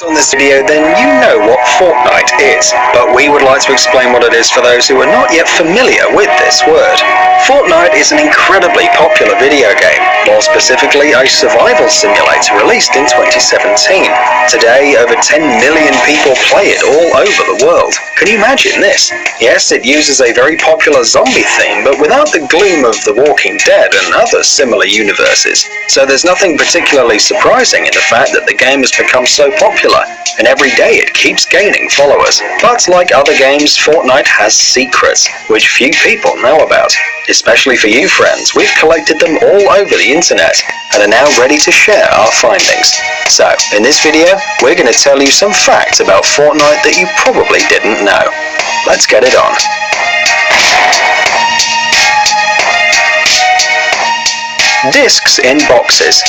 On this video, then you know what Fortnite is, but we would like to explain what it is for those who are not yet familiar with this word. Fortnite is an incredibly popular video game, more specifically a survival simulator released in 2017. Today, over 10 million people play it all over the world. Can you imagine this? Yes, it uses a very popular zombie theme, but without the gloom of The Walking Dead and other similar universes. So there's nothing particularly surprising in the fact that the game has become so popular, and every day it keeps gaining followers. But like other games, Fortnite has secrets, which few people know about. Especially for you friends, we've collected them all over the internet, and are now ready to share our findings. So, in this video, we're going to tell you some facts about Fortnite that you probably didn't know. Let's get it on. Discs in boxes.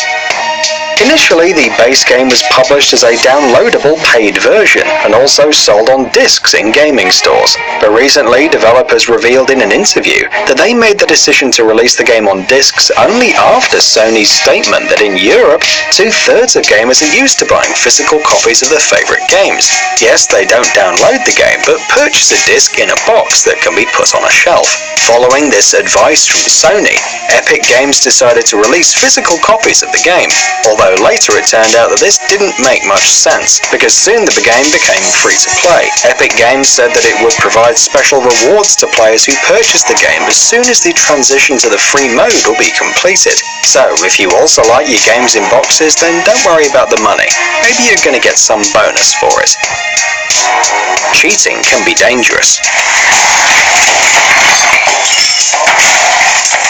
Initially, the base game was published as a downloadable paid version and also sold on discs in gaming stores. But recently, developers revealed in an interview that they made the decision to release the game on discs only after Sony's statement that in Europe, 2/3 of gamers are used to buying physical copies of their favorite games. Yes, they don't download the game, but purchase a disc in a box that can be put on a shelf. Following this advice from Sony, Epic Games decided to release physical copies of the game, although later it turned out that this didn't make much sense, because soon the game became free to play. Epic Games said that it would provide special rewards to players who purchased the game as soon as the transition to the free mode will be completed. So, if you also like your games in boxes, then don't worry about the money. Maybe you're going to get some bonus for it. Cheating can be dangerous.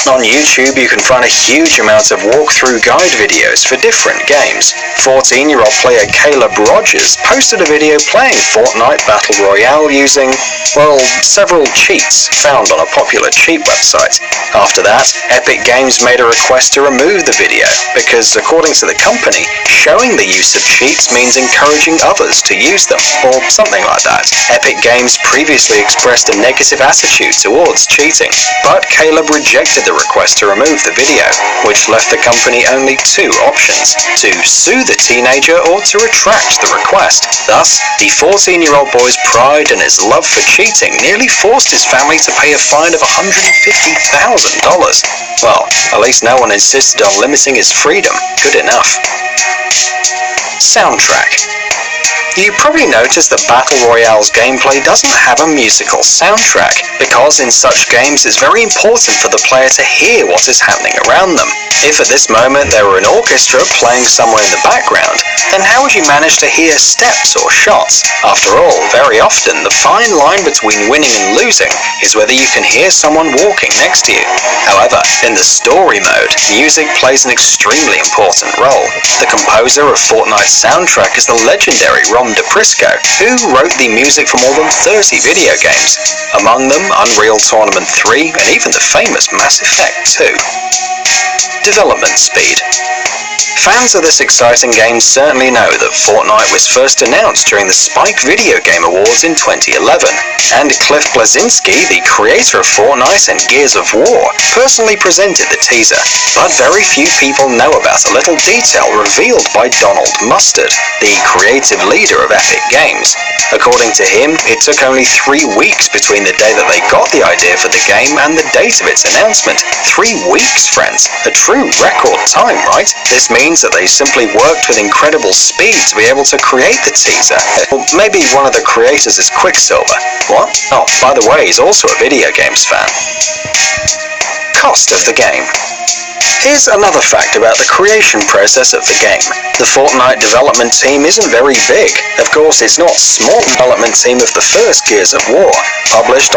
On YouTube, you can find a huge amount of walkthrough guide videos for different games. 14-year-old player Caleb Rogers posted a video playing Fortnite Battle Royale using, well, several cheats found on a popular cheat website. After that, Epic Games made a request to remove the video, because according to the company, showing the use of cheats means encouraging others to use them, or something like that. Epic Games previously expressed a negative attitude towards cheating, but Caleb rejected the request to remove the video, which left the company only two options: to sue the teenager or to retract the request. Thus, the 14-year-old boy's pride and his love for cheating nearly forced his family to pay a fine of $150,000. Well, at least no one insisted on limiting his freedom. Good enough. Soundtrack. You probably noticed that Battle Royale's gameplay doesn't have a musical soundtrack, because in such games it's very important for the player to hear what is happening around them. If at this moment there were an orchestra playing somewhere in the background, then how would you manage to hear steps or shots? After all, very often the fine line between winning and losing is whether you can hear someone walking next to you. However, in the story mode, music plays an extremely important role. The composer of Fortnite's soundtrack is the legendary Rom DePrisco, who wrote the music for more than 30 video games, among them Unreal Tournament 3 and even the famous Mass Effect 2. Development speed. Fans of this exciting game certainly know that Fortnite was first announced during the Spike Video Game Awards in 2011, and Cliff Bleszinski, the creator of Fortnite and Gears of War, personally presented the teaser. But very few people know about a little detail revealed by Donald Mustard, the creative leader of Epic Games. According to him, it took only 3 weeks between the day that they got the idea for the game and the date of its announcement. 3 weeks, friends. A true record time, right? This means that they simply worked with incredible speed to be able to create the teaser. Or maybe one of the creators is Quicksilver. What? Oh, by the way, he's also a video games fan. Cost of the game. Here's another fact about the creation process of the game. The Fortnite development team isn't very big. Of course, it's not a small development team of the first Gears of War, published on